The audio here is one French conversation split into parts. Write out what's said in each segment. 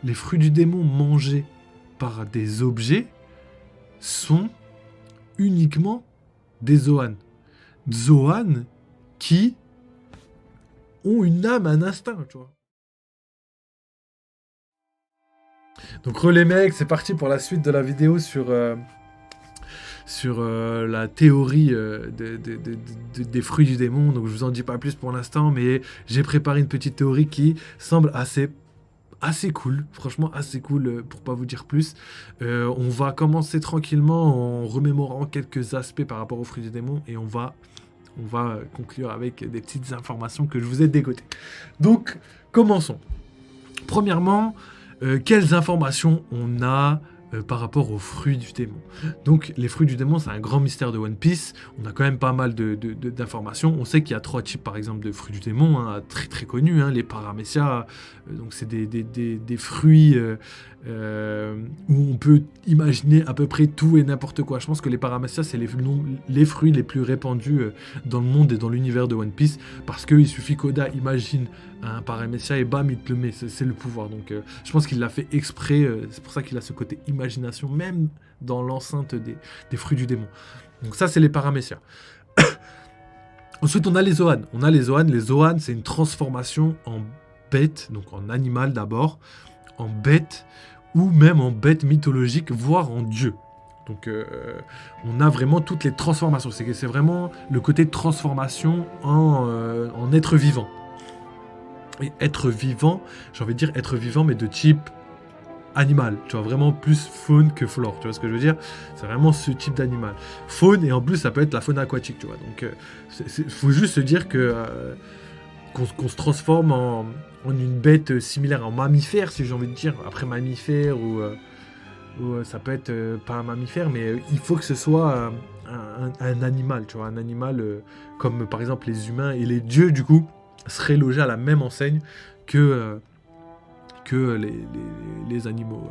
les fruits du démon mangés par des objets sont uniquement des Zoan. Zoan qui ont une âme, un instinct, tu vois. Donc les mecs, c'est parti pour la suite de la vidéo sur la théorie des fruits du démon. Donc je vous en dis pas plus pour l'instant, mais j'ai préparé une petite théorie qui semble assez cool, franchement assez cool pour pas vous dire plus. On va commencer tranquillement en remémorant quelques aspects par rapport aux fruits du démon et on va conclure avec des petites informations que je vous ai dégotées. Donc commençons. Premièrement, quelles informations on a par rapport aux fruits du démon. Donc les fruits du démon, c'est un grand mystère de One Piece. On a quand même pas mal d'informations. On sait qu'il y a 3 types par exemple de fruits du démon, hein, très très connus, hein, les paramécia. Donc c'est des fruits où on peut imaginer à peu près tout et n'importe quoi. Je pense que les paramécia, c'est les fruits les plus répandus dans le monde et dans l'univers de One Piece, parce qu'il suffit qu'Oda imagine un paramécia et bam, il te le met. C'est le pouvoir. Donc je pense qu'il l'a fait exprès. C'est pour ça qu'il a ce côté imagination, même dans l'enceinte des fruits du démon. Donc ça, c'est les paramécia. Ensuite, on a les Zoan. Les Zoan, c'est une transformation en bête, donc en animal d'abord, en bête, ou même en bête mythologique, voire en dieu. Donc on a vraiment toutes les transformations. C'est vraiment le côté de transformation en être vivant. Et être vivant, j'ai envie de dire être vivant, mais de type animal, tu vois, vraiment plus faune que flore, tu vois ce que je veux dire? C'est vraiment ce type d'animal. Faune, et en plus, ça peut être la faune aquatique, tu vois. Donc, faut juste se dire que qu'on se transforme en une bête similaire, en mammifère, si j'ai envie de dire. Après mammifère, ou ça peut être pas un mammifère, mais il faut que ce soit un animal, tu vois, un animal comme par exemple les humains et les dieux, du coup, seraient logés à la même enseigne que les animaux.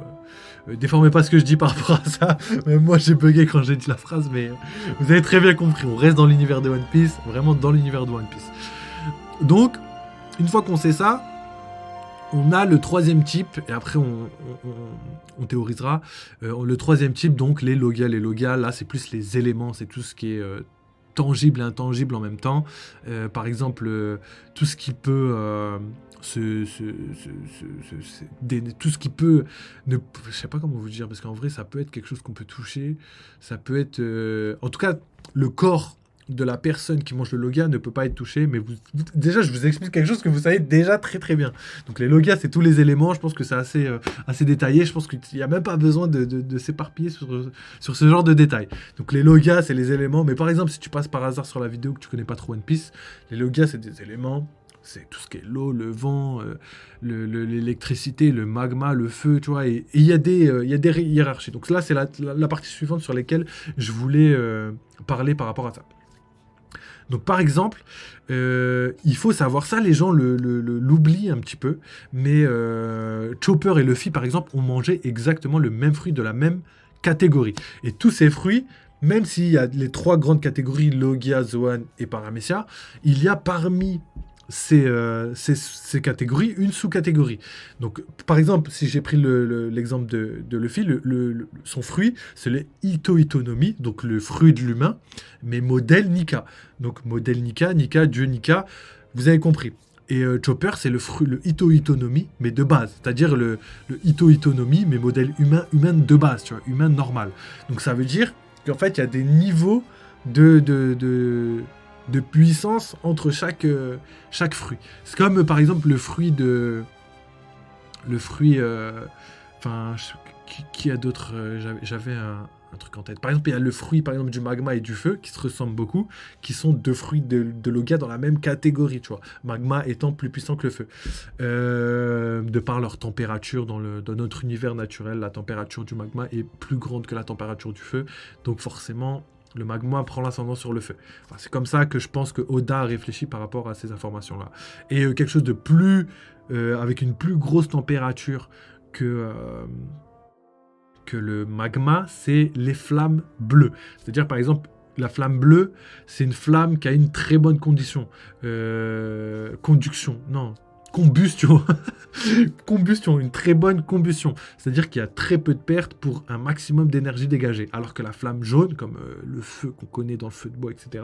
Déformez pas ce que je dis par rapport à ça. Même moi, j'ai bugué quand j'ai dit la phrase, mais vous avez très bien compris. On reste dans l'univers de One Piece, vraiment dans l'univers de One Piece. Donc, une fois qu'on sait ça, on a le troisième type, et après on théorisera. Le troisième type, donc les Logia. Les Logia, là, c'est plus les éléments, c'est tout ce qui est tangible et intangible en même temps. Par exemple, tout ce qui peut... tout ce qui peut je sais pas comment vous dire, parce qu'en vrai ça peut être quelque chose qu'on peut toucher, ça peut être en tout cas le corps de la personne qui mange le Logia ne peut pas être touché, mais déjà je vous explique quelque chose que vous savez déjà très très bien. Donc les Logia, c'est tous les éléments, je pense que c'est assez détaillé, je pense qu'il n'y a même pas besoin de s'éparpiller sur ce genre de détails. Donc les Logia, c'est les éléments, mais par exemple si tu passes par hasard sur la vidéo que tu connais pas trop One Piece, les Logia, c'est des éléments. C'est tout ce qui est l'eau, le vent, l'électricité, le magma, le feu, tu vois. Et il y a des hiérarchies. Donc là, c'est la partie suivante sur laquelle je voulais parler par rapport à ça. Donc par exemple, il faut savoir ça, les gens l'oublient un petit peu, mais Chopper et Luffy, par exemple, ont mangé exactement le même fruit de la même catégorie. Et tous ces fruits, même s'il y a les 3 grandes catégories, Logia, Zoan et Paramecia, il y a parmi ces catégories, une sous-catégorie. Donc, par exemple, si j'ai pris l'exemple de Luffy, son fruit, c'est le Ito-Itonomi, donc le fruit de l'humain, mais modèle Nika. Donc, modèle Nika, Dieu Nika, vous avez compris. Et Chopper, c'est le Ito-Itonomi, mais de base. C'est-à-dire le Ito-Itonomi, mais modèle humain de base, tu vois, humain normal. Donc, ça veut dire qu'en fait, il y a des niveaux de puissance entre chaque fruit. C'est comme par exemple le fruit enfin qui a d'autres j'avais un truc en tête. Par exemple, il y a le fruit par exemple du magma et du feu qui se ressemblent beaucoup, qui sont 2 fruits de Logia dans la même catégorie, tu vois. Magma étant plus puissant que le feu. De par leur température dans notre univers naturel, la température du magma est plus grande que la température du feu. Donc forcément, le magma prend l'ascendant sur le feu. Enfin, c'est comme ça que je pense que Oda a réfléchi par rapport à ces informations-là. Et quelque chose de plus... avec une plus grosse température que le magma, c'est les flammes bleues. C'est-à-dire, par exemple, la flamme bleue, c'est une flamme qui a une très bonne condition. Conduction, non. combustion. Combustion, une très bonne combustion. C'est-à-dire qu'il y a très peu de pertes pour un maximum d'énergie dégagée. Alors que la flamme jaune, comme le feu qu'on connaît dans le feu de bois, etc.,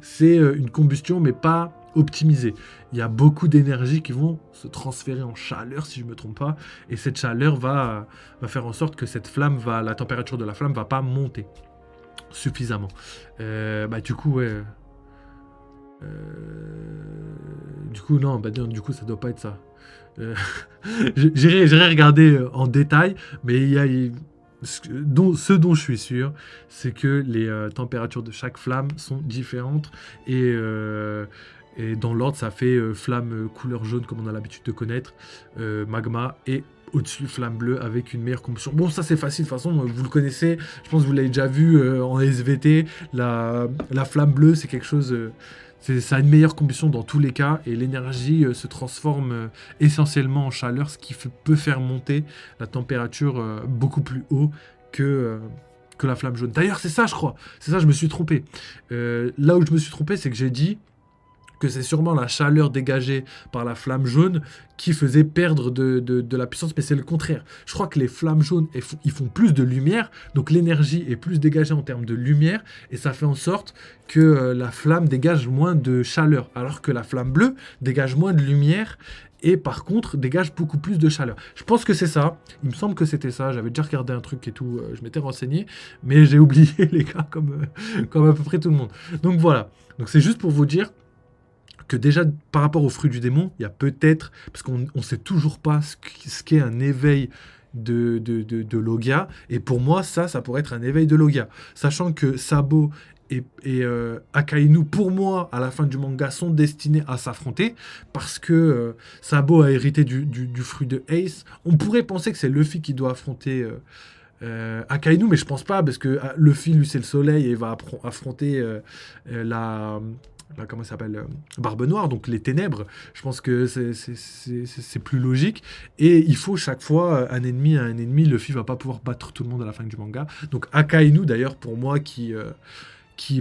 c'est une combustion, mais pas optimisée. Il y a beaucoup d'énergie qui vont se transférer en chaleur, si je ne me trompe pas, et cette chaleur va faire en sorte que la température de la flamme va pas monter suffisamment. Du coup, ouais. Du coup, non, non, du coup, ça doit pas être ça. Euh, j'irai regarder en détail, mais ce dont je suis sûr, c'est que les températures de chaque flamme sont différentes et dans l'ordre, ça fait flamme couleur jaune comme on a l'habitude de connaître, magma et au-dessus flamme bleue avec une meilleure combustion. Bon, ça c'est facile, de toute façon, vous le connaissez, je pense que vous l'avez déjà vu en SVT, la flamme bleue c'est quelque chose... ça a une meilleure combustion dans tous les cas et l'énergie se transforme essentiellement en chaleur, ce qui peut faire monter la température beaucoup plus haut que, euh, que la flamme jaune. D'ailleurs, c'est ça, je crois. C'est ça, je me suis trompé. Là où je me suis trompé, c'est que j'ai dit que c'est sûrement la chaleur dégagée par la flamme jaune qui faisait perdre de la puissance, mais c'est le contraire. Je crois que les flammes jaunes, ils font plus de lumière, donc l'énergie est plus dégagée en termes de lumière, et ça fait en sorte que la flamme dégage moins de chaleur, alors que la flamme bleue dégage moins de lumière, et par contre dégage beaucoup plus de chaleur. Je pense que c'est ça, il me semble que c'était ça, j'avais déjà regardé un truc et tout, je m'étais renseigné, mais j'ai oublié les gars, comme à peu près tout le monde. Donc voilà, donc c'est juste pour vous dire que déjà, par rapport aux fruits du démon, il y a peut-être, parce qu'on ne sait toujours pas ce qu'est un éveil de Logia, et pour moi, ça pourrait être un éveil de Logia. Sachant que Sabo et Akainu, pour moi, à la fin du manga, sont destinés à s'affronter, parce que Sabo a hérité du fruit de Ace. On pourrait penser que c'est Luffy qui doit affronter... Akainu, mais je pense pas, parce que Luffy, lui, c'est le soleil, et il va affronter comment ça s'appelle, Barbe Noire, donc les ténèbres. Je pense que c'est plus logique. Et il faut chaque fois un ennemi à un ennemi. Luffy va pas pouvoir battre tout le monde à la fin du manga. Donc Akainu, d'ailleurs, pour moi, qui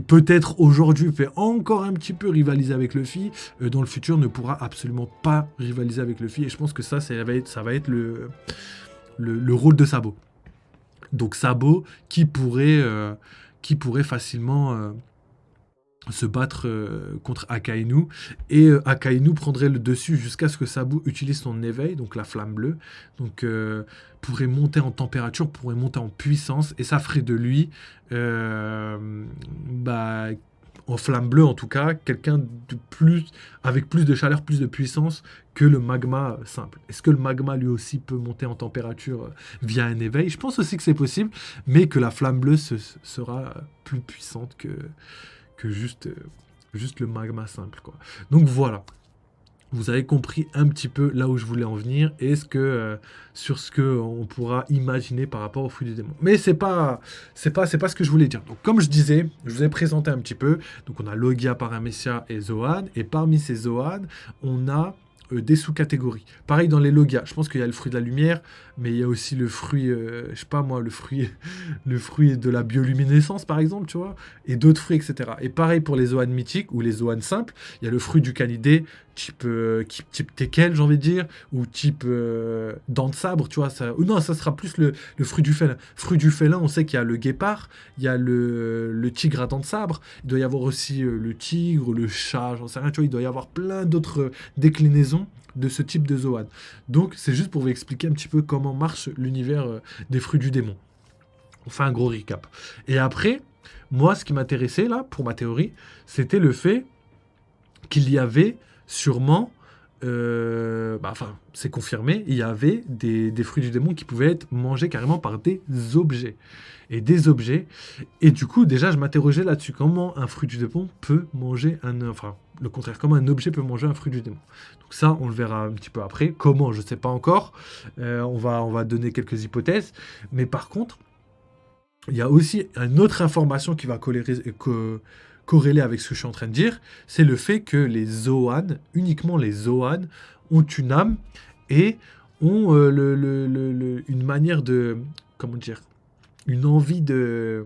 peut-être aujourd'hui fait encore un petit peu rivaliser avec Luffy, dans le futur ne pourra absolument pas rivaliser avec Luffy. Et je pense que ça va être le rôle de Sabo. Donc Sabo qui pourrait facilement se battre contre Akainu, et Akainu prendrait le dessus jusqu'à ce que Sabo utilise son éveil, donc la flamme bleue, donc pourrait monter en température, pourrait monter en puissance, et ça ferait de lui, bah, en flamme bleue en tout cas, quelqu'un de plus, avec plus de chaleur, plus de puissance que le magma simple. Est-ce que le magma lui aussi peut monter en température via un éveil? Je pense aussi que c'est possible, mais que la flamme bleue sera plus puissante que juste le magma simple, quoi. Donc voilà, vous avez compris un petit peu là où je voulais en venir et sur ce que on pourra imaginer par rapport au fruit du démon. Mais c'est pas ce que je voulais dire. Donc comme je disais, je vous ai présenté un petit peu. Donc on a Logia, Paramecia et Zoan, et parmi ces Zoan, on a des sous-catégories. Pareil dans les Logia, je pense qu'il y a le fruit de la lumière, mais il y a aussi le fruit, je sais pas moi, le fruit de la bioluminescence par exemple, tu vois, et d'autres fruits, etc. Et pareil pour les Zoan mythiques ou les Zoan simples, il y a le fruit du canidé, type teckel, j'ai envie de dire, ou type dent de sabre, tu vois, ça, ou non, ça sera plus le fruit du félin. Fruit du félin, on sait qu'il y a le guépard, il y a le tigre à dents de sabre, il doit y avoir aussi le tigre, le chat, j'en sais rien, tu vois, il doit y avoir plein d'autres déclinaisons de ce type de Zoan. Donc, c'est juste pour vous expliquer un petit peu comment marche l'univers des fruits du démon. On fait un gros recap. Et après, moi, ce qui m'intéressait, là, pour ma théorie, c'était le fait qu'il y avait sûrement... enfin, c'est confirmé, il y avait des fruits du démon qui pouvaient être mangés carrément par des objets. Et des objets. Et du coup, déjà, je m'interrogeais là-dessus. Comment un fruit du démon peut manger enfin, le contraire, comment un objet peut manger un fruit du démon. Donc ça, on le verra un petit peu après. Comment, je ne sais pas encore. On va donner quelques hypothèses. Mais par contre, il y a aussi une autre information qui va corréler avec ce que je suis en train de dire, c'est le fait que les Zoan, uniquement les Zoan, ont une âme et ont une manière de... Comment dire? Une envie de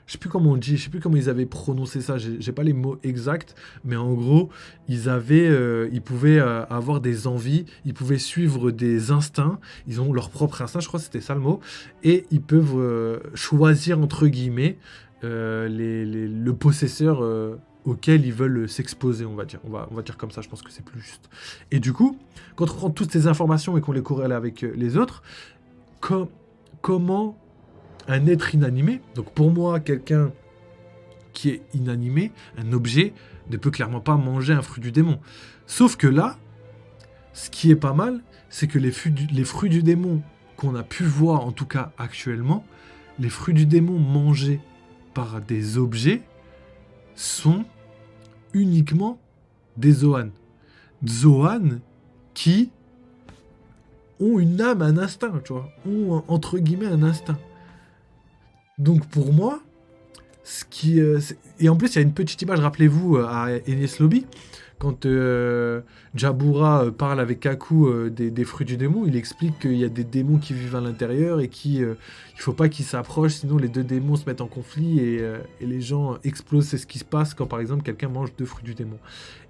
je sais plus comment on dit, je sais plus comment ils avaient prononcé ça, j'ai pas les mots exacts, mais en gros, ils pouvaient avoir des envies, ils pouvaient suivre des instincts, ils ont leur propre instinct, je crois que c'était ça le mot, et ils peuvent choisir, entre guillemets, le possesseur auquel ils veulent s'exposer, on va dire. On va dire comme ça, je pense que c'est plus juste. Et du coup, quand on prend toutes ces informations et qu'on les corrèle avec les autres, comment un être inanimé, donc pour moi, quelqu'un qui est inanimé, un objet, ne peut clairement pas manger un fruit du démon. Sauf que là, ce qui est pas mal, c'est que les fruits du démon qu'on a pu voir, en tout cas actuellement, les fruits du démon mangés par des objets sont uniquement des Zoan. Zoan qui ont une âme, un instinct, tu vois, ont entre guillemets un instinct. Donc pour moi, et en plus il y a une petite image, rappelez-vous à Enies Lobby, quand Jabura parle avec Kaku des fruits du démon, il explique qu'il y a des démons qui vivent à l'intérieur et il faut pas qu'ils s'approchent, sinon les deux démons se mettent en conflit et les gens explosent. C'est ce qui se passe quand par exemple quelqu'un mange 2 fruits du démon.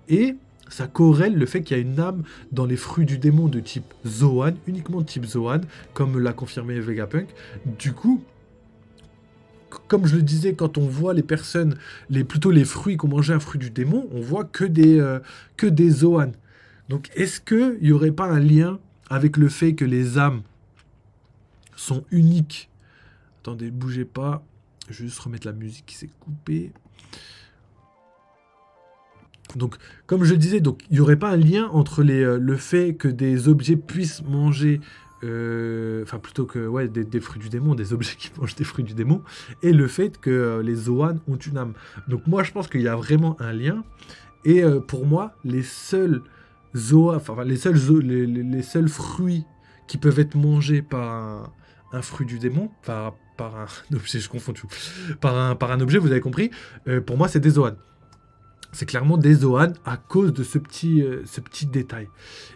Et ça corrèle le fait qu'il y a une âme dans les fruits du démon de type Zoan, uniquement de type Zoan, comme l'a confirmé Vegapunk. Du coup, comme je le disais, quand on voit les personnes, plutôt les fruits qui ont mangé un fruit du démon, on voit que des Zoan. Donc est-ce qu'il n'y aurait pas un lien avec le fait que les âmes sont uniques? Attendez, bougez pas. Je vais juste remettre la musique qui s'est coupée. Donc, comme je le disais, il n'y aurait pas un lien entre le fait que des objets puissent manger, plutôt que des fruits du démon, des objets qui mangent des fruits du démon, et le fait que les Zoan ont une âme. Donc moi, je pense qu'il y a vraiment un lien. Et pour moi, les seuls les seuls fruits qui peuvent être mangés par un fruit du démon, par un objet, je confonds tout, par un objet, vous avez compris, pour moi, c'est des Zoan. C'est clairement des Zoan à cause de ce petit détail.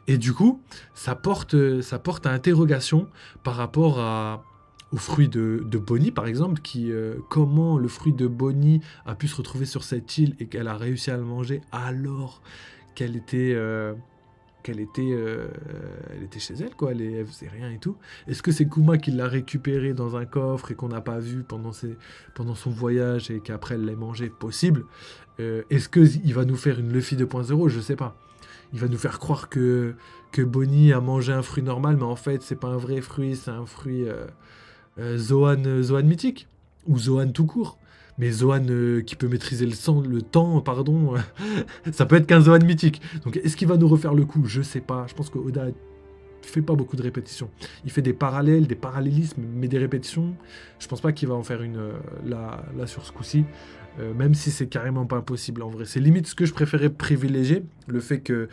Et du coup, ça porte à interrogation par rapport au fruit de Bonnie, par exemple, comment le fruit de Bonnie a pu se retrouver sur cette île et qu'elle a réussi à le manger alors qu'elle était chez elle, quoi. Elle faisait rien et tout. Est-ce que c'est Kuma qui l'a récupéré dans un coffre et qu'on n'a pas vu pendant son voyage et qu'après elle l'a mangé? Possible. Est-ce qu'il va nous faire une Luffy 2.0? Je sais pas. Il va nous faire croire que Bonnie a mangé un fruit normal, mais en fait c'est pas un vrai fruit, c'est un fruit Zoan mythique. Ou Zoan tout court. Mais Zoan qui peut maîtriser le temps, pardon, ça peut être qu'un Zoan mythique. Donc est-ce qu'il va nous refaire le coup? Je sais pas. Je pense que Oda fait pas beaucoup de répétitions. Il fait des parallèles, des parallélismes, mais des répétitions, je pense pas qu'il va en faire une là sur ce coup-ci. Même si c'est carrément pas impossible en vrai. C'est limite ce que je préférais privilégier, le fait que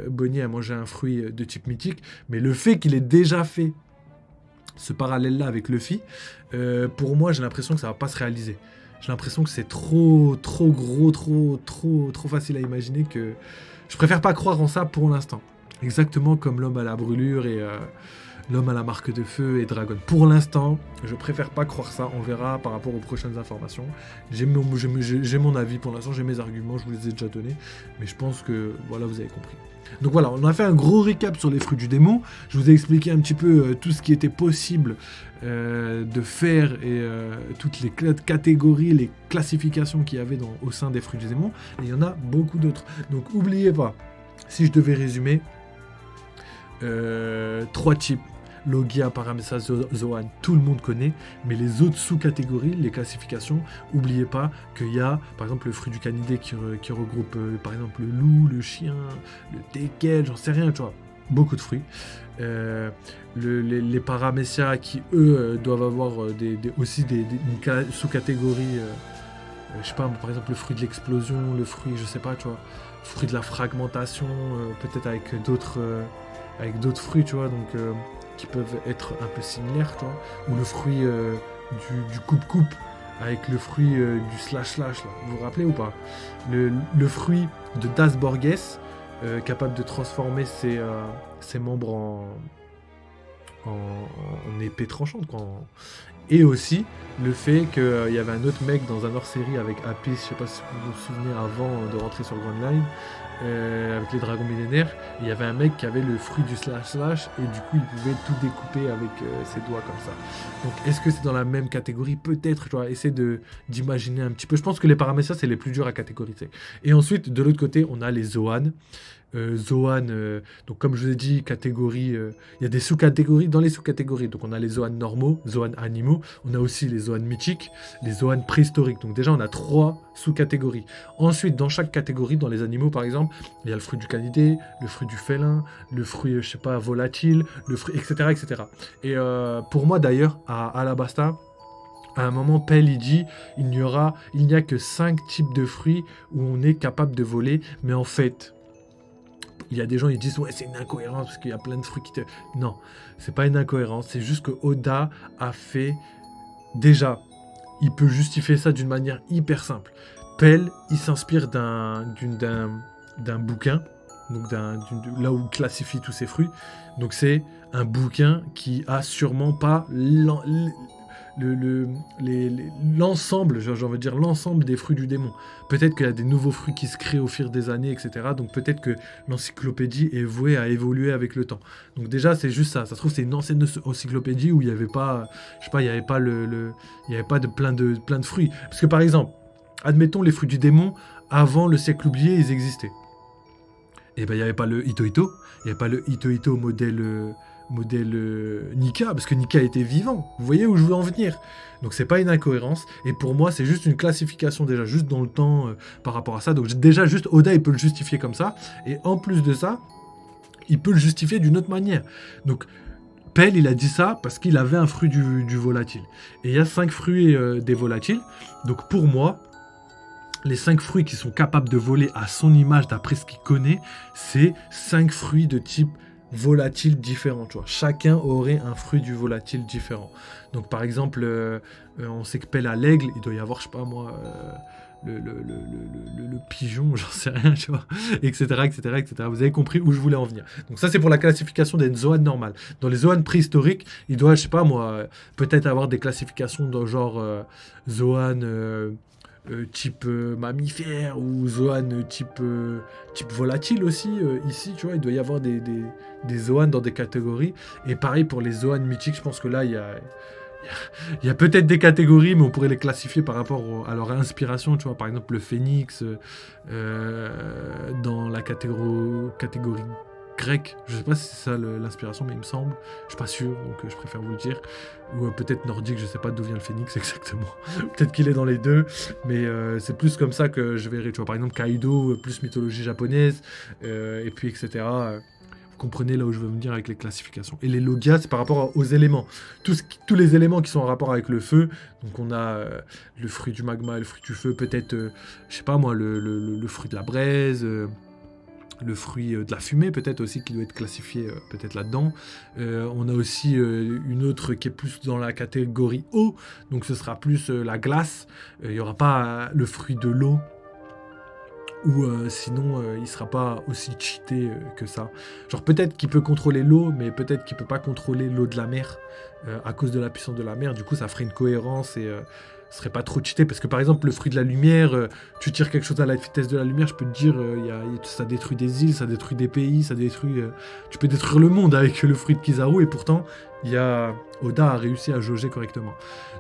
Bonnie a mangé un fruit de type mythique, mais le fait qu'il ait déjà fait ce parallèle-là avec Luffy, pour moi j'ai l'impression que ça va pas se réaliser. J'ai l'impression que c'est trop gros, trop facile à imaginer que je préfère pas croire en ça pour l'instant. Exactement comme l'homme à la brûlure et l'homme à la marque de feu et Dragon. Pour l'instant, je préfère pas croire ça. On verra par rapport aux prochaines informations. J'ai mon avis pour l'instant, j'ai mes arguments, je vous les ai déjà donnés. Mais je pense que, voilà, vous avez compris. Donc voilà, on a fait un gros récap sur les fruits du démon. Je vous ai expliqué un petit peu tout ce qui était possible de faire et toutes les catégories, les classifications qu'il y avait au sein des fruits du démon. Et il y en a beaucoup d'autres. Donc n'oubliez pas, si je devais résumer, 3 types. Logia, Paramessa, Zoan, tout le monde connaît, mais les autres sous-catégories, les classifications, n'oubliez pas qu'il y a, par exemple, le fruit du canidé qui regroupe, par exemple, le loup, le chien, le teckel, j'en sais rien, tu vois, beaucoup de fruits. Les Paramessia qui, eux, doivent avoir aussi une sous-catégorie, je sais pas, par exemple, le fruit de l'explosion, le fruit, je sais pas, tu vois, le fruit de la fragmentation, peut-être avec d'autres fruits, tu vois, donc qui peuvent être un peu similaires, tu vois, ou le fruit du coupe-coupe avec le fruit du slash-slash, là. Vous vous rappelez ou pas? Le fruit de Das Borges, capable de transformer ses membres en épée tranchante, quoi. Et aussi le fait qu'il y avait un autre mec dans un hors-série avec Apis, je sais pas si vous vous souvenez, avant de rentrer sur Grand Line, avec les dragons millénaires, il y avait un mec qui avait le fruit du slash et du coup il pouvait tout découper avec ses doigts comme ça. Donc est-ce que c'est dans la même catégorie? Peut-être, tu vois, essayer d'imaginer un petit peu. Je pense que les paramécias c'est les plus durs à catégoriser. Et ensuite, de l'autre côté, on a les Zoan. Zoan, donc comme je vous ai dit, catégorie, il y a des sous-catégories dans les sous-catégories. Donc on a les Zoan normaux, Zoan animaux, on a aussi les Zoan mythiques, les Zoan préhistoriques. Donc déjà on a 3 sous-catégories. Ensuite, dans chaque catégorie, dans les animaux par exemple, il y a le fruit du canidé, le fruit du félin, le fruit, je sais pas, volatile, le fruit, etc. etc. Et pour moi d'ailleurs, à Alabasta, à un moment, Pell il dit il n'y a que 5 types de fruits où on est capable de voler, mais en fait. Il y a des gens qui disent ouais c'est une incohérence parce qu'il y a plein de fruits qui te... Non, c'est pas une incohérence, c'est juste que Oda a fait... Déjà, il peut justifier ça d'une manière hyper simple. Pell, il s'inspire d'un bouquin, donc là où il classifie tous ses fruits. Donc c'est un bouquin qui a sûrement pas l'ensemble, j'ai envie de dire l'ensemble des fruits du démon. Peut-être qu'il y a des nouveaux fruits qui se créent au fil des années, etc. Donc peut-être que l'encyclopédie est vouée à évoluer avec le temps. Donc déjà c'est juste ça. Ça se trouve c'est une ancienne encyclopédie où il n'y avait pas, je sais pas, il n'y avait pas il y avait pas de plein de fruits. Parce que par exemple, admettons les fruits du démon avant le siècle oublié, ils existaient. Et ben il n'y avait pas le Ito Ito, il n'y avait pas le Ito Ito modèle Nika, parce que Nika était vivant. Vous voyez où je veux en venir? Donc c'est pas une incohérence, et pour moi c'est juste une classification déjà, juste dans le temps par rapport à ça. Donc déjà juste Oda il peut le justifier comme ça, et en plus de ça, il peut le justifier d'une autre manière. Donc Pell il a dit ça parce qu'il avait un fruit du volatile. Et il y a 5 fruits des volatiles, donc pour moi, les 5 fruits qui sont capables de voler à son image d'après ce qu'il connaît, c'est 5 fruits de type volatiles différents, tu vois. Chacun aurait un fruit du volatile différent. Donc par exemple, on sait que Pell a l'aigle, il doit y avoir, je sais pas moi, le pigeon, j'en sais rien, tu vois, etc., etc., etc. Vous avez compris où je voulais en venir. Donc ça, c'est pour la classification des Zoan normales. Dans les Zoan préhistoriques, il doit, je sais pas moi, peut-être avoir des classifications dans genre Zoan... type mammifère ou Zoan type volatile aussi ici tu vois il doit y avoir des Zoan dans des catégories et pareil pour les Zoan mythiques je pense que là il y a peut-être des catégories mais on pourrait les classifier par rapport à leur inspiration tu vois par exemple le phénix dans la catégorie grec, je sais pas si c'est ça l'inspiration, mais il me semble, je suis pas sûr, donc je préfère vous le dire, ou peut-être nordique, je sais pas d'où vient le phénix exactement, peut-être qu'il est dans les deux, mais c'est plus comme ça que je verrai, tu vois, par exemple Kaido, plus mythologie japonaise, et puis etc. Vous comprenez là où je veux venir avec les classifications. Et les logias, c'est par rapport aux éléments. Tous les éléments qui sont en rapport avec le feu, donc on a le fruit du magma, le fruit du feu, peut-être, je sais pas moi, le fruit de la braise, le fruit de la fumée peut-être aussi qui doit être classifié peut-être là-dedans. On a aussi une autre qui est plus dans la catégorie eau, donc ce sera plus la glace. Il n'y aura pas le fruit de l'eau, ou sinon il sera pas aussi cheaté que ça. Genre peut-être qu'il peut contrôler l'eau, mais peut-être qu'il peut pas contrôler l'eau de la mer à cause de la puissance de la mer. Du coup ça ferait une cohérence et ce serait pas trop cheaté parce que par exemple le fruit de la lumière, tu tires quelque chose à la vitesse de la lumière, je peux te dire ça détruit des îles, ça détruit des pays, ça détruit tu peux détruire le monde avec le fruit de Kizaru et pourtant Oda a réussi à jauger correctement.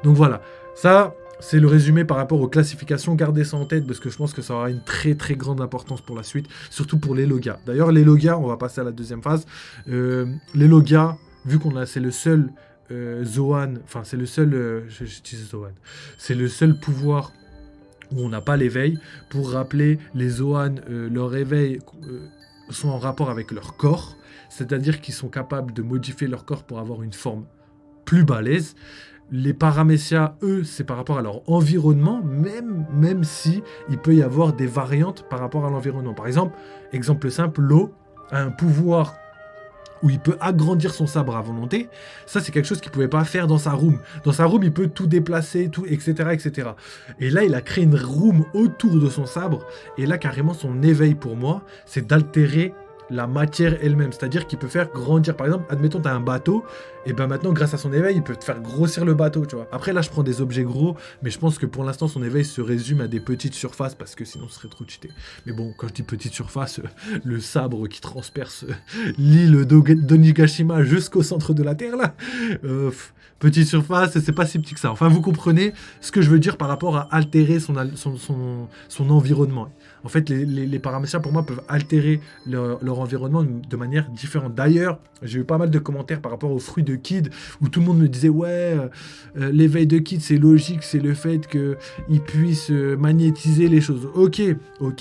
Donc voilà, ça c'est le résumé par rapport aux classifications. Gardez ça en tête parce que je pense que ça aura une très très grande importance pour la suite, surtout pour les logas. D'ailleurs les logas, on va passer à la deuxième phase. Les logas, vu c'est le seul Zoan, enfin c'est le seul, je dis Zoan, c'est le seul pouvoir où on n'a pas l'éveil. Pour rappeler, les Zoan, leur éveil sont en rapport avec leur corps, c'est-à-dire qu'ils sont capables de modifier leur corps pour avoir une forme plus balèze. Les paramécias, eux, c'est par rapport à leur environnement, même si il peut y avoir des variantes par rapport à l'environnement. Par exemple, exemple simple, l'eau a un pouvoir où il peut agrandir son sabre à volonté. Ça, c'est quelque chose qu'il ne pouvait pas faire dans sa room. Dans sa room, il peut tout déplacer, tout, etc., etc. Et là, il a créé une room autour de son sabre. Et là, carrément, son éveil pour moi, c'est d'altérer la matière elle-même, c'est-à-dire qu'il peut faire grandir. Par exemple, admettons, tu as un bateau, et ben maintenant, grâce à son éveil, il peut te faire grossir le bateau, tu vois. Après, là, je prends des objets gros, mais je pense que pour l'instant, son éveil se résume à des petites surfaces, parce que sinon, ce serait trop cheaté. Mais bon, quand je dis petite surface, le sabre qui transperce l'île d'Onigashima jusqu'au centre de la Terre, là, petite surface, c'est pas si petit que ça. Enfin, vous comprenez ce que je veux dire par rapport à altérer son environnement. En fait, les paraméciens, pour moi, peuvent altérer leur environnement de manière différente. D'ailleurs, j'ai eu pas mal de commentaires par rapport aux fruits de Kid, où tout le monde me disait, ouais, l'éveil de Kid, c'est logique, c'est le fait qu'il puisse magnétiser les choses. Ok,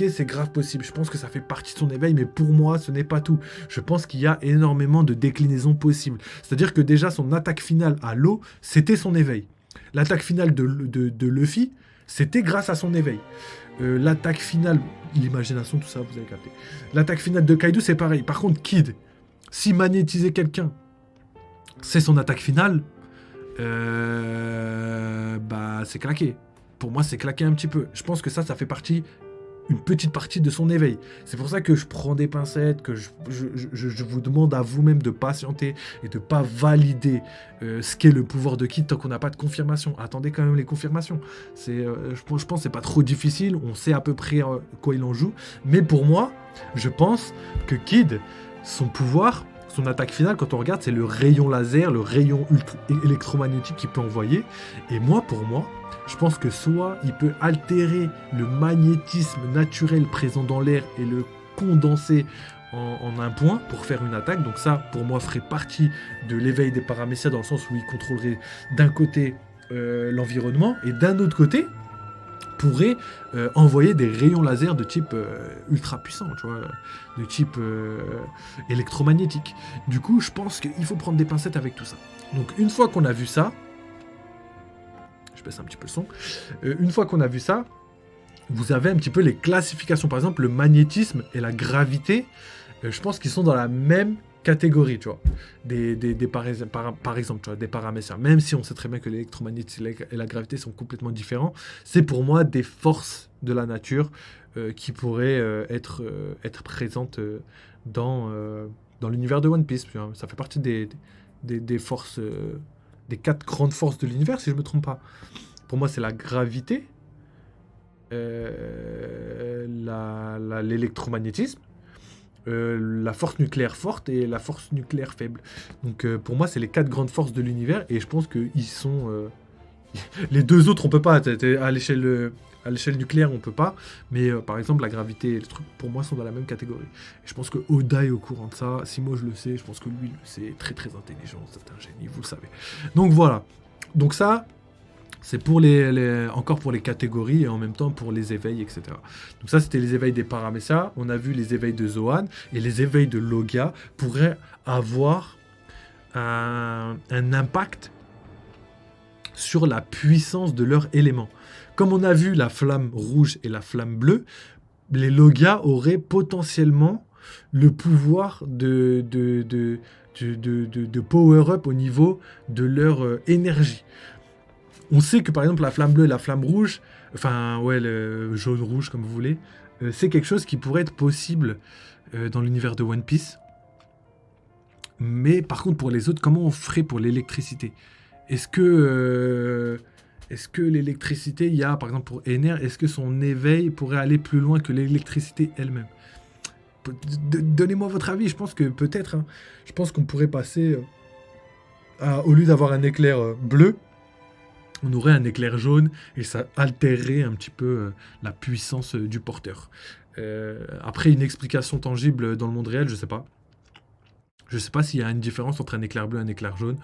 c'est grave possible. Je pense que ça fait partie de son éveil, mais pour moi, ce n'est pas tout. Je pense qu'il y a énormément de déclinaisons possibles. C'est-à-dire que déjà, son attaque finale à l'eau, c'était son éveil. L'attaque finale de Luffy, c'était grâce à son éveil. L'attaque finale, l'imagination, tout ça, vous avez capté. L'attaque finale de Kaido, c'est pareil. Par contre, Kid, si magnétiser quelqu'un, c'est son attaque finale, bah c'est claqué. Pour moi, c'est claqué un petit peu. Je pense que ça fait partie, une petite partie de son éveil. C'est pour ça que je prends des pincettes, que je vous demande à vous-même de patienter et de pas valider ce qu'est le pouvoir de Kid tant qu'on n'a pas de confirmation. Attendez quand même les confirmations. Je pense que c'est pas trop difficile, on sait à peu près quoi il en joue. Mais pour moi, je pense que Kid, son pouvoir, son attaque finale, quand on regarde, c'est le rayon laser, le rayon électromagnétique qu'il peut envoyer. Et moi, pour moi, je pense que soit il peut altérer le magnétisme naturel présent dans l'air et le condenser en un point pour faire une attaque. Donc ça, pour moi, ferait partie de l'éveil des paramécias dans le sens où il contrôlerait d'un côté l'environnement et d'un autre côté pourrait envoyer des rayons laser de type ultra puissant, tu vois, de type électromagnétique. Du coup, je pense qu'il faut prendre des pincettes avec tout ça. Donc une fois qu'on a vu ça, je baisse un petit peu le son. Une fois qu'on a vu ça, vous avez un petit peu les classifications. Par exemple, le magnétisme et la gravité, je pense qu'ils sont dans la même catégorie, tu vois. Par exemple, tu vois, des paraméciens. Même si on sait très bien que l'électromagnétisme et la gravité sont complètement différents, c'est pour moi des forces de la nature qui pourraient être présentes dans l'univers de One Piece. Tu vois. Ça fait partie des forces... des 4 grandes forces de l'univers, si je ne me trompe pas. Pour moi, c'est la gravité, l'électromagnétisme, la force nucléaire forte et la force nucléaire faible. Donc, pour moi, c'est les 4 grandes forces de l'univers, et je pense qu'ils sont... les deux autres, on peut pas. À l'échelle nucléaire, on peut pas. Mais par exemple, la gravité et le truc, pour moi, sont dans la même catégorie. Et je pense que Oda est au courant de ça. Si moi je le sais, je pense que lui le sait. Très très intelligent, c'est un génie, vous le savez. Donc voilà. Donc ça, c'est pour encore pour les catégories et en même temps pour les éveils, etc. Donc ça, c'était les éveils des paramécias. On a vu les éveils de Zoan et les éveils de Logia pourraient avoir un impact sur la puissance de leur élément. Comme on a vu la flamme rouge et la flamme bleue, les Logia auraient potentiellement le pouvoir de power-up au niveau de leur énergie. On sait que par exemple la flamme bleue et la flamme rouge, enfin ouais, le jaune-rouge comme vous voulez, c'est quelque chose qui pourrait être possible dans l'univers de One Piece. Mais par contre pour les autres, comment on ferait pour l'électricité ? Est-ce que l'électricité, il y a, par exemple, pour Ener, est-ce que son éveil pourrait aller plus loin que l'électricité elle-même ? Donnez-moi votre avis, je pense que peut-être, hein, je pense qu'on pourrait passer, au lieu d'avoir un éclair bleu, on aurait un éclair jaune, et ça altérerait un petit peu la puissance du porteur. Après, une explication tangible dans le monde réel, je sais pas. Je sais pas s'il y a une différence entre un éclair bleu et un éclair jaune.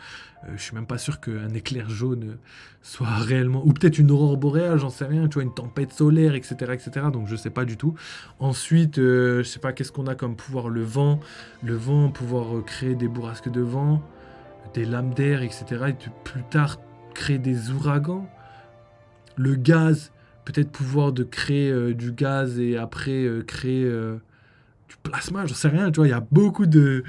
Je suis même pas sûr qu'un éclair jaune soit réellement... Ou peut-être une aurore boréale, j'en sais rien, tu vois, une tempête solaire, etc., etc. Donc je sais pas du tout. Ensuite, je sais pas, qu'est-ce qu'on a comme pouvoir ? Le vent, pouvoir créer des bourrasques de vent, des lames d'air, etc. Et plus tard, créer des ouragans. Le gaz, peut-être pouvoir de créer du gaz et après créer... du plasma, j'en sais rien, tu vois, il y a beaucoup de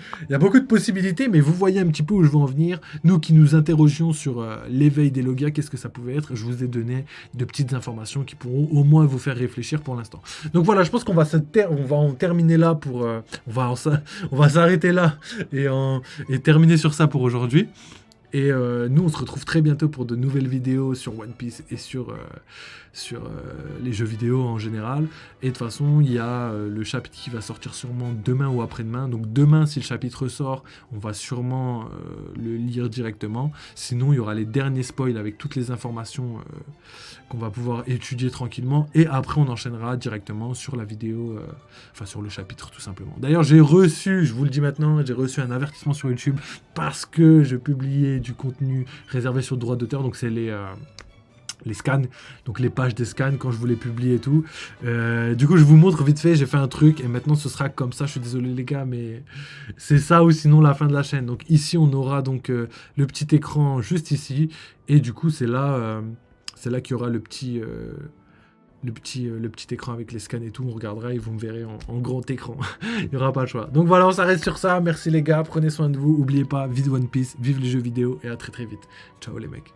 possibilités, mais vous voyez un petit peu où je veux en venir. Nous qui nous interrogions sur l'éveil des logas, qu'est-ce que ça pouvait être, je vous ai donné de petites informations qui pourront au moins vous faire réfléchir pour l'instant. Donc voilà, je pense qu'on va, on va en terminer là pour... on va s'arrêter là et terminer sur ça pour aujourd'hui. Et nous, on se retrouve très bientôt pour de nouvelles vidéos sur One Piece et sur les jeux vidéo en général. Et de toute façon, il y a le chapitre qui va sortir sûrement demain ou après-demain. Donc demain, si le chapitre sort, on va sûrement le lire directement. Sinon, il y aura les derniers spoils avec toutes les informations qu'on va pouvoir étudier tranquillement. Et après, on enchaînera directement sur la vidéo, enfin sur le chapitre tout simplement. D'ailleurs, j'ai reçu, je vous le dis maintenant, j'ai reçu un avertissement sur YouTube parce que je publiais du contenu réservé sur le droit d'auteur. Donc c'est les scans, donc les pages des scans quand je voulais publier et tout. Du coup, je vous montre vite fait, j'ai fait un truc et maintenant ce sera comme ça. Je suis désolé les gars, mais c'est ça ou sinon la fin de la chaîne. Donc ici, on aura donc le petit écran juste ici et du coup, c'est là qu'il y aura le petit écran avec les scans et tout. On regardera et vous me verrez en grand écran. Il n'y aura pas le choix. Donc voilà, on s'arrête sur ça. Merci les gars, prenez soin de vous. N'oubliez pas, vive One Piece, vive les jeux vidéo et à très très vite. Ciao les mecs.